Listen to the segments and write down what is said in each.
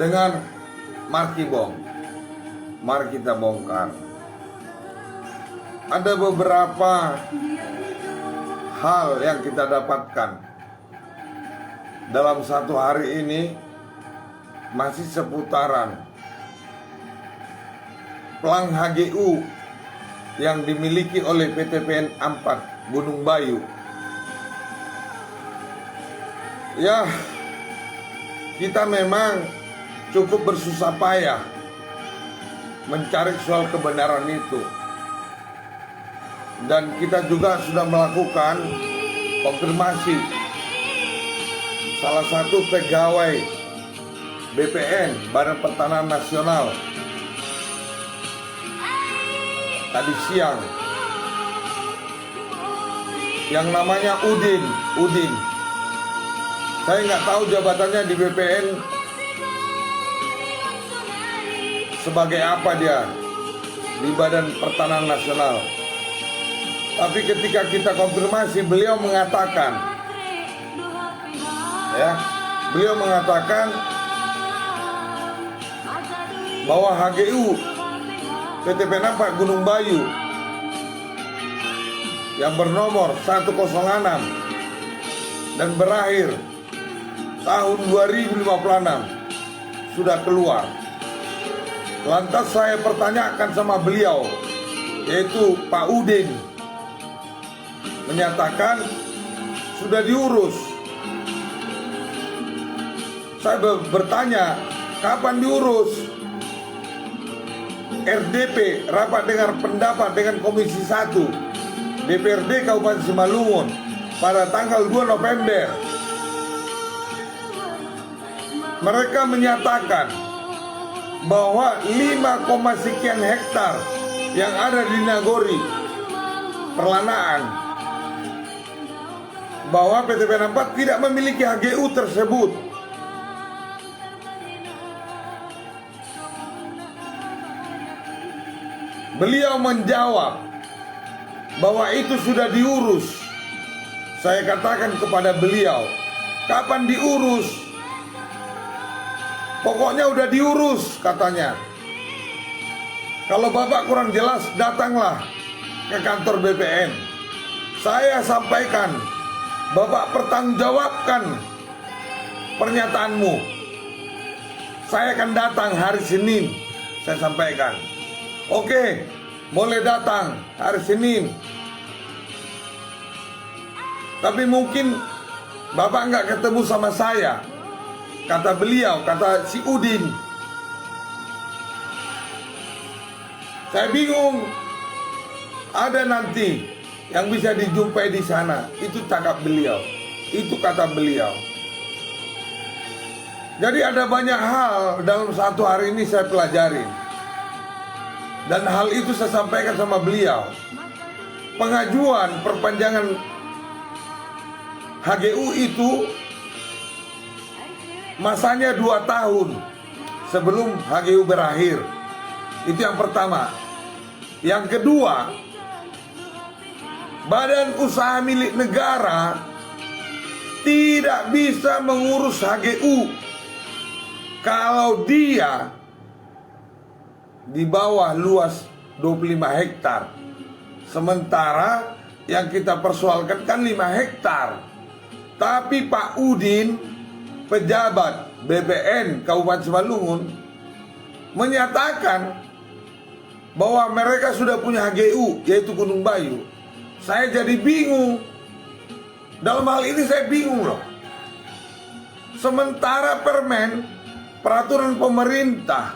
dengan Markibong. Mari kita bongkar. Ada beberapa hal yang kita dapatkan dalam satu hari ini, masih seputaran Plang HGU yang dimiliki oleh PT PN Ampat Gunung Bayu. Ya, kita memang cukup bersusah payah mencari soal kebenaran itu. Dan kita juga sudah melakukan konfirmasi salah satu pegawai BPN, Badan Pertanahan Nasional, tadi siang, yang namanya Udin. Saya nggak tahu jabatannya di BPN sebagai apa dia di Badan Pertanahan Nasional. Tapi ketika kita konfirmasi, beliau mengatakan bahwa HGU PT PN Ampat Gunung Bayu yang bernomor 106 dan berakhir tahun 2056 sudah keluar. Lantas saya pertanyakan sama beliau, yaitu Pak Udin, menyatakan sudah diurus. Saya bertanya, kapan diurus? RDP, rapat dengar pendapat dengan Komisi 1 DPRD Kabupaten Simalungun pada tanggal 2 November. Mereka menyatakan bahwa 5, sekian hektar yang ada di Nagori Perlanaan, bahwa PT PN Ampat tidak memiliki HGU tersebut. Beliau menjawab bahwa itu sudah diurus. Saya katakan kepada beliau, kapan diurus? Pokoknya udah diurus, katanya. Kalau Bapak kurang jelas, datanglah ke kantor BPN. Saya sampaikan, Bapak pertanggungjawabkan pernyataanmu. Saya akan datang hari Senin. Saya sampaikan, oke, boleh datang hari Senin. Tapi mungkin Bapak nggak ketemu sama saya, kata beliau, kata si Udin. Saya bingung. Ada nanti yang bisa dijumpai di sana. Itu cakap beliau. Itu kata beliau. Jadi ada banyak hal dalam satu hari ini saya pelajari. Dan hal itu saya sampaikan sama beliau. Pengajuan perpanjangan HGU itu masanya 2 tahun sebelum HGU berakhir. Itu yang pertama. Yang kedua, badan usaha milik negara tidak bisa mengurus HGU kalau dia di bawah luas 25 hektar. Sementara yang kita persoalkan kan 5 hektar. Tapi Pak Udin, pejabat BPN Kabupaten Simalungun, menyatakan bahwa mereka sudah punya HGU, yaitu Gunung Bayu. Saya jadi bingung. Dalam hal ini saya bingung loh. Sementara peraturan pemerintah,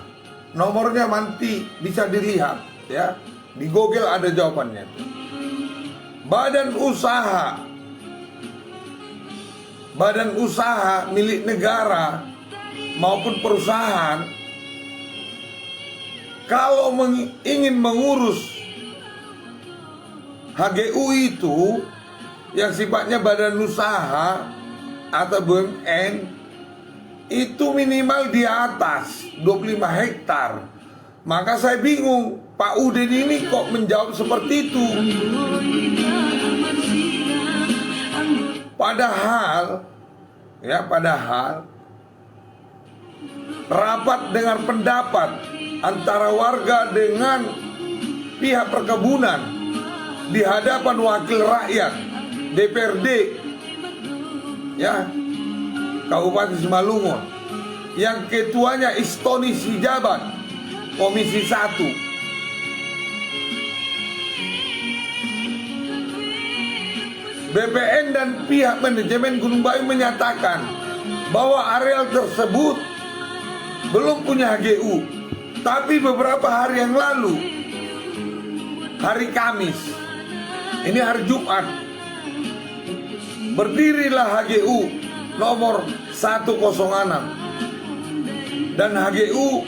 nomornya nanti bisa dilihat ya, di Google ada jawabannya. Badan usaha milik negara maupun perusahaan, kalau ingin mengurus HGU itu yang sifatnya badan usaha atau BUMN, itu minimal di atas 25 hektar. Maka saya bingung, Pak Udin ini kok menjawab seperti itu. Padahal rapat dengar pendapat antara warga dengan pihak perkebunan di hadapan wakil rakyat DPRD ya Kabupaten Simalungun, yang ketuanya Istoni Sijabat Komisi 1. BPN dan pihak manajemen Gunung Bayu menyatakan bahwa areal tersebut belum punya HGU. Tapi beberapa hari yang lalu, hari Kamis, ini hari Jumat, berdirilah HGU nomor 106 dan HGU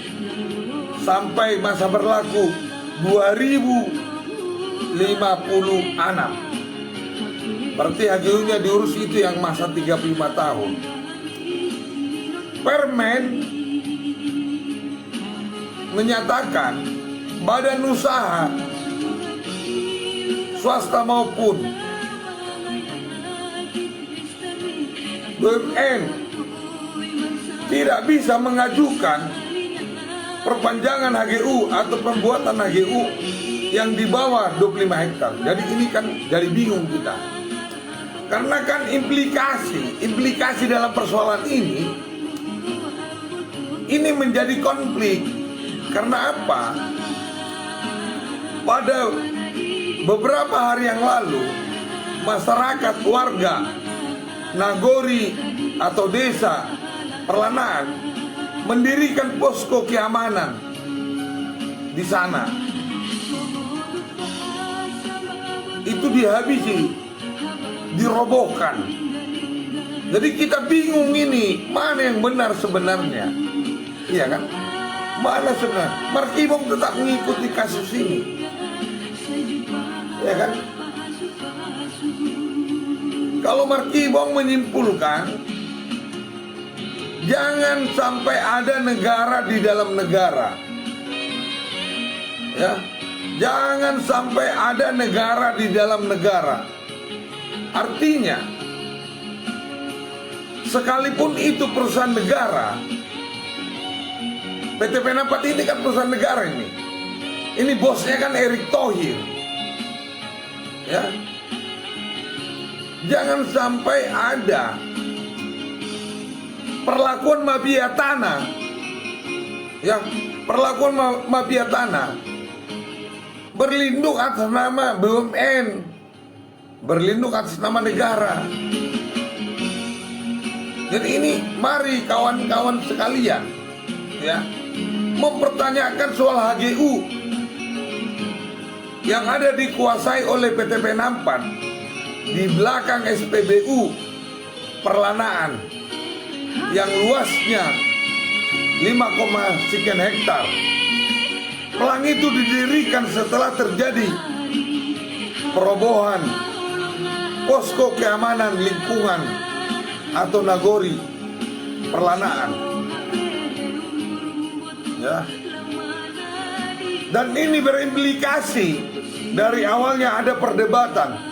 sampai masa berlaku 2056. Berarti HGU-nya diurus itu yang masa 35 tahun. Permen menyatakan badan usaha swasta maupun BUMN tidak bisa mengajukan perpanjangan HGU atau pembuatan HGU yang di bawah 25 hektar. Jadi ini kan jadi bingung kita. Karena kan implikasi dalam persoalan ini menjadi konflik. Karena apa? Pada beberapa hari yang lalu, masyarakat warga Nagori atau desa Perlanaan mendirikan posko keamanan di sana. Itu dihabisi, dirobohkan. Jadi kita bingung ini mana yang benar sebenarnya, iya kan? Mana sebenarnya? Markibong tetap mengikuti kasus ini, ya kan? Kalau Markibong menyimpulkan jangan sampai ada negara di dalam negara, ya, jangan sampai ada negara di dalam negara. Artinya, sekalipun itu perusahaan negara, PT Penapat ini kan perusahaan negara ini. Ini bosnya kan Erick Thohir, ya. Jangan sampai ada perlakuan mafia tanah, ya, perlakuan mafia tanah berlindung atas nama BUMN, berlindung atas nama negara. Jadi ini mari kawan-kawan sekalian, ya, mempertanyakan soal HGU yang ada dikuasai oleh PT Penampan di belakang SPBU Perlanaan yang luasnya 5, sekian hektar. Pelang itu didirikan setelah terjadi perobohan posko keamanan lingkungan atau Nagori Perlanaan, ya. Dan ini berimplikasi dari awalnya ada perdebatan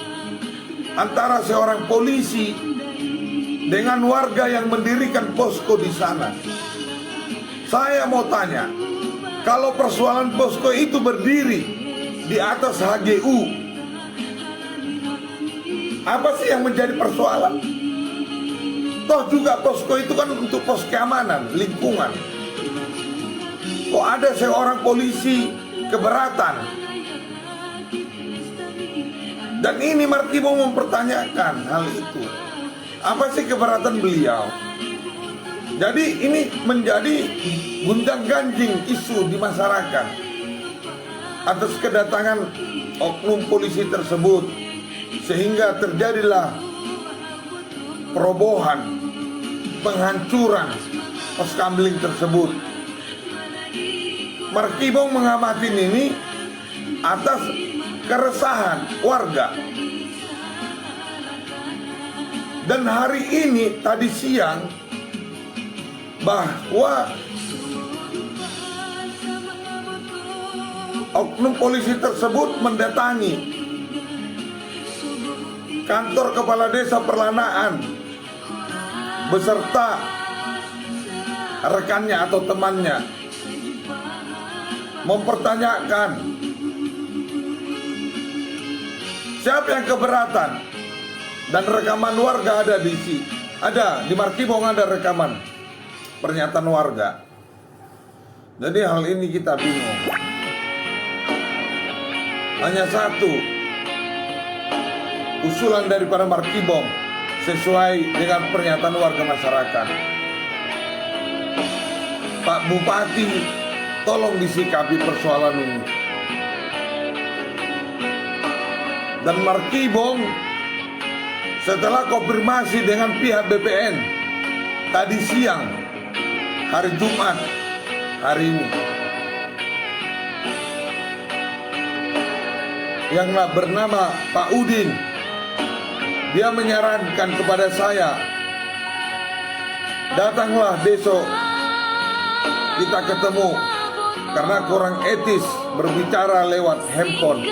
antara seorang polisi dengan warga yang mendirikan posko di sana. Saya mau tanya, kalau persoalan posko itu berdiri di atas HGU, apa sih yang menjadi persoalan? Toh juga posko itu kan untuk pos keamanan lingkungan. Kok ada seorang polisi keberatan? Dan ini Markibong mempertanyakan hal itu. Apa sih keberatan beliau? Jadi ini menjadi gonjang-ganjing isu di masyarakat atas kedatangan oknum polisi tersebut, sehingga terjadilah perobohan, penghancuran pos kamling tersebut. Markibong mengamati ini atas keresahan warga. Dan hari ini tadi siang bahwa oknum polisi tersebut mendatangi kantor kepala desa Perlanaan beserta rekannya atau temannya mempertanyakan siapa yang keberatan, dan rekaman warga ada di Markibong ada rekaman pernyataan warga. Jadi hal ini kita bingung. Hanya satu usulan daripada Markibong sesuai dengan pernyataan warga masyarakat. Pak Bupati, tolong disikapi persoalan ini. Dan Markibong setelah konfirmasi dengan pihak BPN tadi siang, hari Jumat, hari ini, yang bernama Pak Udin, dia menyarankan kepada saya, datanglah besok kita ketemu, karena kurang etis berbicara lewat handphone.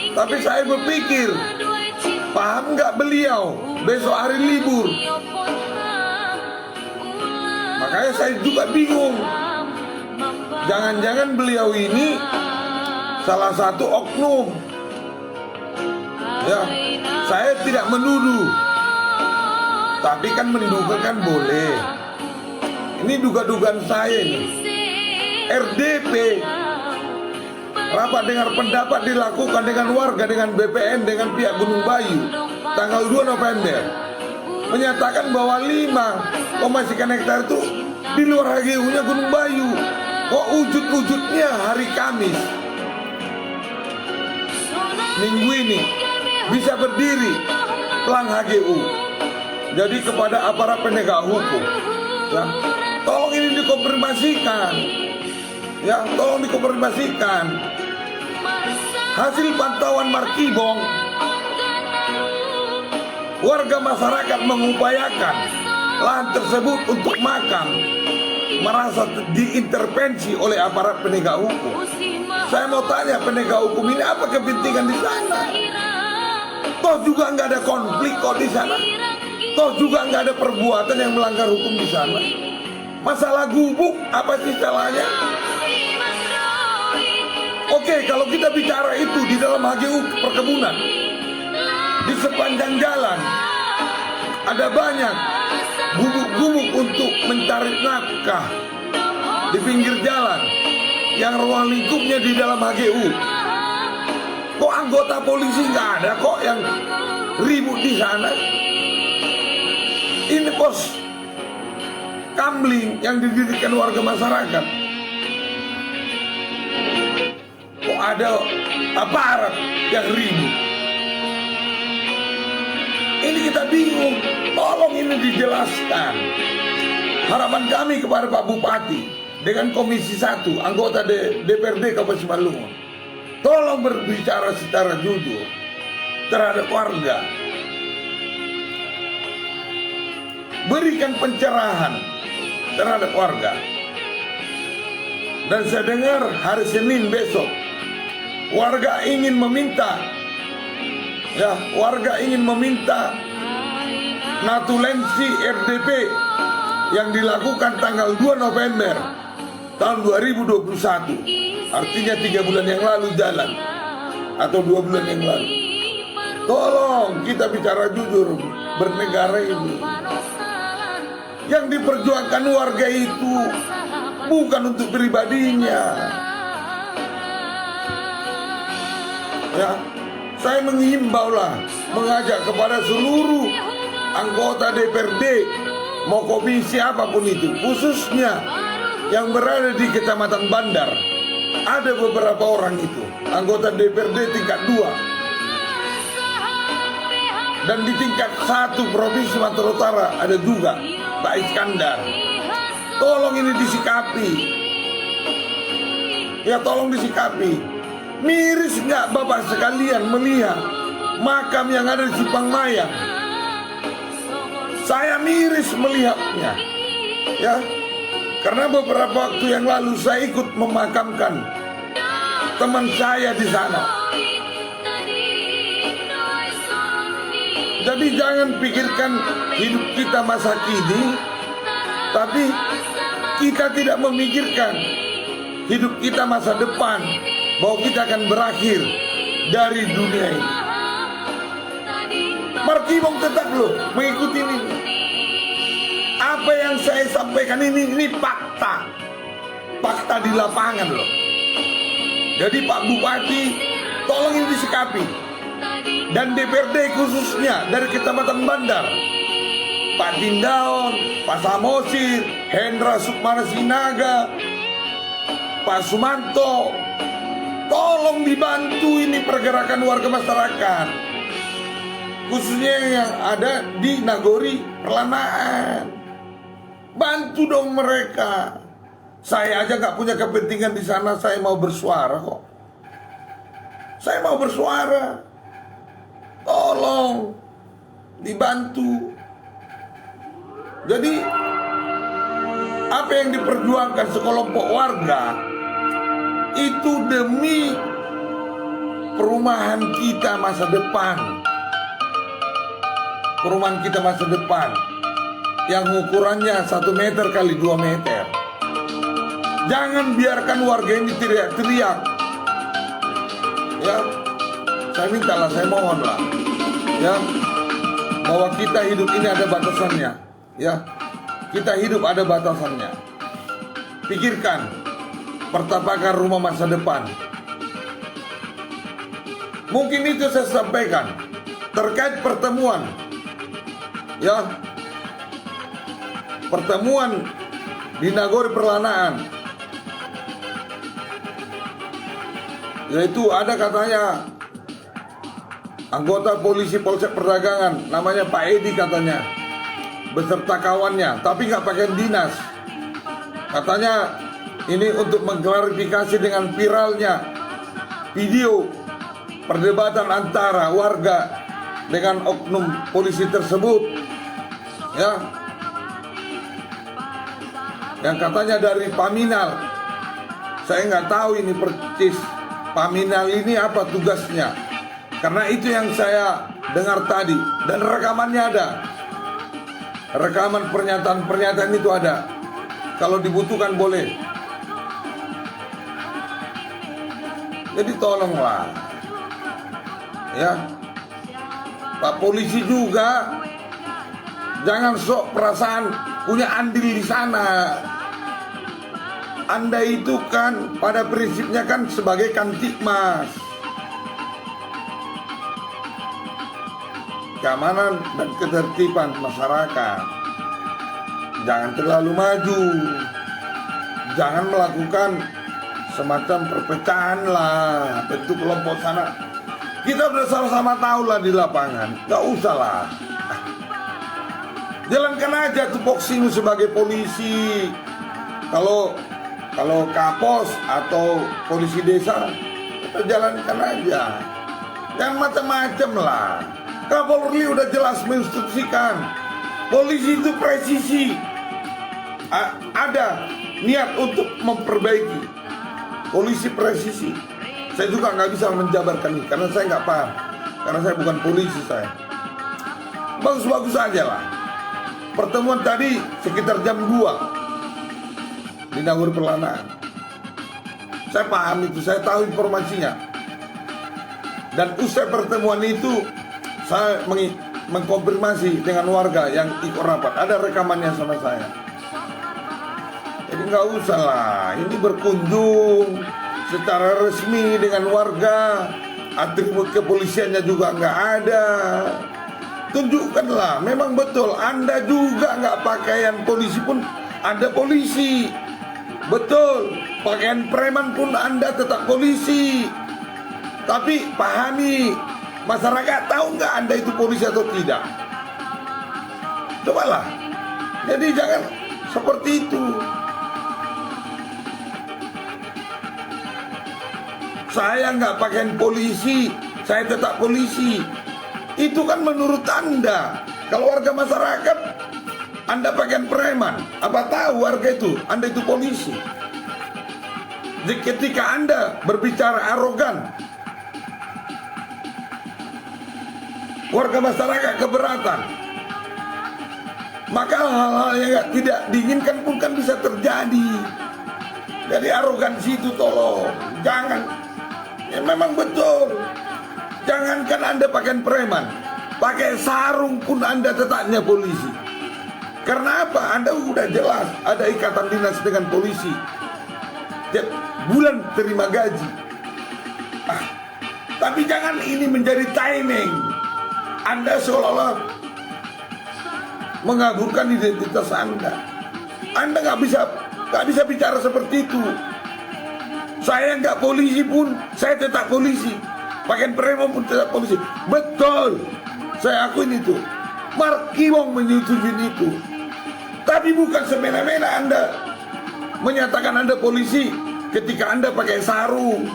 Tapi saya berpikir, paham nggak beliau besok hari libur? Makanya saya juga bingung. Jangan-jangan beliau ini salah satu oknum. Ya, saya tidak menuduh, tapi kan menduga kan boleh. Ini duga-dugaan saya nih. RDP, rapat dengar pendapat dilakukan dengan warga, dengan BPN, dengan pihak Gunung Bayu tanggal 2 November, menyatakan bahwa 5,sekian hektar itu di luar HGU-nya Gunung Bayu. Kok wujud-wujudnya hari Kamis minggu ini bisa berdiri pelang HGU. Jadi kepada aparat penegak hukum, ya, tolong ini dikonfirmasikan. Ya, tolong dikonfirmasikan. Hasil pantauan Markibong, warga masyarakat mengupayakan lahan tersebut untuk makam merasa diintervensi oleh aparat penegak hukum. Saya mau tanya, penegak hukum ini apa kepentingan di sana? Toh juga nggak ada konflik kok di sana. Toh juga nggak ada perbuatan yang melanggar hukum di sana. Masalah gubuk apa sih salahnya? Oke, kalau kita bicara itu di dalam HGU perkebunan, di sepanjang jalan ada banyak gubuk-gubuk untuk mencari nafkah di pinggir jalan yang ruang lingkupnya di dalam HGU. Kok anggota polisi nggak ada kok yang ribut di sana? Ini pos kamling yang didirikan warga masyarakat. Kok ada aparat yang ribut? Ini kita bingung. Tolong ini dijelaskan. Harapan kami kepada Pak Bupati dengan Komisi 1 anggota DPRD Kabupaten Simalungun, tolong berbicara secara jujur terhadap warga. Berikan pencerahan terhadap warga. Dan saya dengar hari Senin besok warga ingin meminta natulensi RDP yang dilakukan tanggal 2 November tahun 2021. Artinya 3 bulan yang lalu jalan, atau 2 bulan yang lalu. Tolong kita bicara jujur bernegara ini. Yang diperjuangkan warga itu bukan untuk pribadinya. Ya, saya mengajak kepada seluruh anggota DPRD, mau komisi apapun itu, khususnya yang berada di Kecamatan Bandar. Ada beberapa orang itu anggota DPRD tingkat 2 dan di tingkat 1 Provinsi Sumatera Utara ada juga Pak Iskandar. Tolong ini disikapi. Ya, tolong disikapi. Miris nggak Bapak sekalian melihat makam yang ada di Simpang Mayang? Saya miris melihatnya. Ya, karena beberapa waktu yang lalu saya ikut memakamkan teman saya di sana. Jadi jangan pikirkan hidup kita masa kini, tapi kita tidak memikirkan hidup kita masa depan, bahwa kita akan berakhir dari dunia ini. Markibong tetap loh mengikuti ini. Apa yang saya sampaikan ini fakta di lapangan loh. Jadi Pak Bupati, tolong ini disikapi, dan DPRD khususnya dari Kecamatan Bandar, Pak Tindaon, Pak Samosir, Hendra Sukmana Sinaga, Pak Sumanto, tolong dibantu ini pergerakan warga masyarakat, khususnya yang ada di Nagori Perlanaan. Bantu dong mereka. Saya aja gak punya kepentingan di sana, saya mau bersuara kok. Saya mau bersuara. Tolong dibantu. Jadi apa yang diperjuangkan sekelompok warga itu demi perumahan kita masa depan. Perumahan kita masa depan yang ukurannya 1 meter kali 2 meter. Jangan biarkan warga ini teriak-teriak. Ya, saya mintalah, saya mohonlah, ya, bahwa kita hidup ini ada batasannya. Ya, kita hidup ada batasannya. Pikirkan pertapakan rumah masa depan. Mungkin itu saya sampaikan terkait pertemuan. Ya, pertemuan di Nagori Perlanaan, yaitu ada katanya anggota polisi Polsek Perdagangan, namanya Pak Edi katanya, beserta kawannya, tapi nggak pakai dinas. Katanya ini untuk mengklarifikasi dengan viralnya video perdebatan antara warga dengan oknum polisi tersebut, ya, yang katanya dari Paminal. Saya nggak tahu ini persis Paminal ini apa tugasnya, karena itu yang saya dengar tadi, dan rekamannya ada. Rekaman pernyataan itu ada. Kalau dibutuhkan boleh. Jadi tolonglah, ya, Pak Polisi juga jangan sok perasaan punya andil di sana. Anda itu kan pada prinsipnya kan sebagai Kamtibmas, keamanan dan ketertiban masyarakat. Jangan terlalu maju, jangan melakukan semacam perpecahan lah, bentuk kelompok sana. Kita udah sama-sama tahu lah di lapangan, gak usah lah. Jalankan aja tupoksimu sebagai polisi. Kalau Kapos atau polisi desa, kita jalankan aja. Jangan macam-macam lah. Kapolri udah jelas menginstruksikan. Polisi itu presisi. Ada niat untuk memperbaiki. Polisi presisi. Saya juga nggak bisa menjabarkan ini karena saya nggak paham. Karena saya bukan polisi saya. Bagus-bagus aja lah. Pertemuan tadi sekitar jam 2 di Nagori Perlanaan. Saya paham itu, saya tahu informasinya. Dan usai pertemuan itu saya mengkonfirmasi dengan warga yang ikut rapat. Ada rekamannya sama saya. Jadi nggak usah lah, ini berkunjung secara resmi dengan warga, atribut kepolisiannya juga nggak ada. Tunjukkanlah, memang betul Anda juga nggak pakaian polisi pun Anda polisi. Betul, pakaian preman pun Anda tetap polisi. Tapi pahami, masyarakat tahu nggak Anda itu polisi atau tidak? Cobalah. Jadi jangan seperti itu. Saya nggak pakaian polisi, saya tetap polisi. Itu kan menurut Anda. Kalau warga masyarakat, Anda pakaian preman, apa tahu warga itu Anda itu polisi? Jadi ketika Anda berbicara arogan, warga masyarakat keberatan, maka hal-hal yang tidak diinginkan pun kan bisa terjadi. Jadi arogansi itu tolong, jangan. Ya memang betul. Jangankan Anda pakaian preman, pakai sarung pun Anda tetapnya polisi. Karena apa? Anda udah jelas ada ikatan dinas dengan polisi. Tiap bulan terima gaji. Tapi jangan ini menjadi timing. Anda seolah-olah mengaburkan identitas Anda. Anda nggak bisa bicara seperti itu. Saya nggak polisi pun, saya tetap polisi. Pakaian preman pun tetap polisi. Betul, saya akuin itu. Marky Wong menyetujui itu. Tapi bukan semena-mena Anda menyatakan Anda polisi ketika Anda pakai sarung,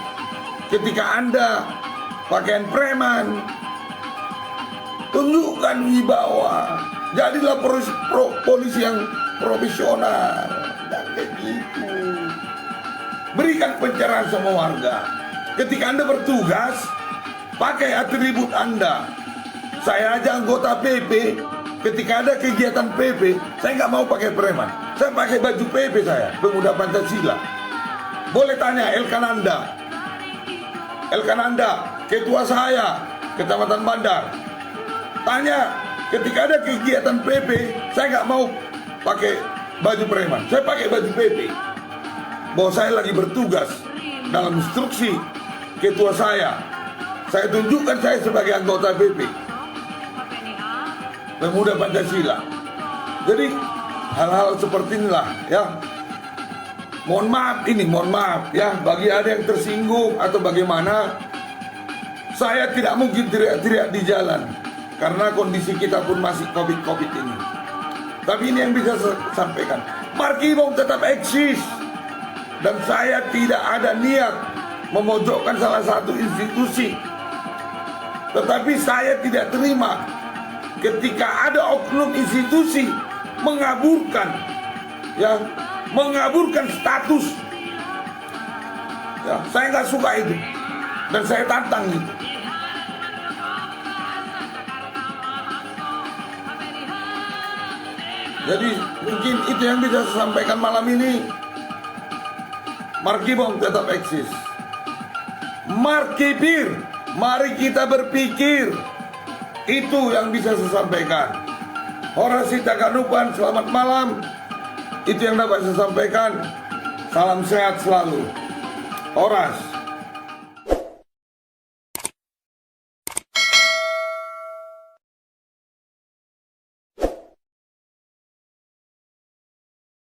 ketika Anda pakaian preman. Tunjukkan wibawa. Jadilah polisi yang profesional. Dan kayak gitu. Berikan pencerahan sama warga. Ketika Anda bertugas, pakai atribut Anda. Saya aja anggota PP. Ketika ada kegiatan PP, saya nggak mau pakai preman. Saya pakai baju PP saya, Pemuda Pancasila. Boleh tanya Elkananda, ketua saya, Kecamatan Bandar. Tanya, ketika ada kegiatan PP, saya nggak mau pakai baju preman. Saya pakai baju PP. Bahwa saya lagi bertugas dalam instruksi ketua saya. Saya tunjukkan saya sebagai anggota PP, Pemuda Pancasila. Jadi hal-hal seperti inilah ya. Mohon maaf ya bagi ada yang tersinggung atau bagaimana. Saya tidak mungkin teriak-teriak di jalan karena kondisi kita pun masih COVID ini. Tapi ini yang bisa saya sampaikan. Marky Wong tetap eksis. Dan saya tidak ada niat memojokkan salah satu institusi. Tetapi saya tidak terima ketika ada oknum institusi mengaburkan status. Ya, saya nggak suka itu. Dan saya tantang itu. Jadi mungkin itu yang bisa saya sampaikan malam ini. Marky Wong tetap eksis. Marky Bir, mari kita berpikir. Itu yang bisa saya sampaikan. Horasi Takanupan, selamat malam. Itu yang dapat saya sampaikan. Salam sehat selalu. Horas.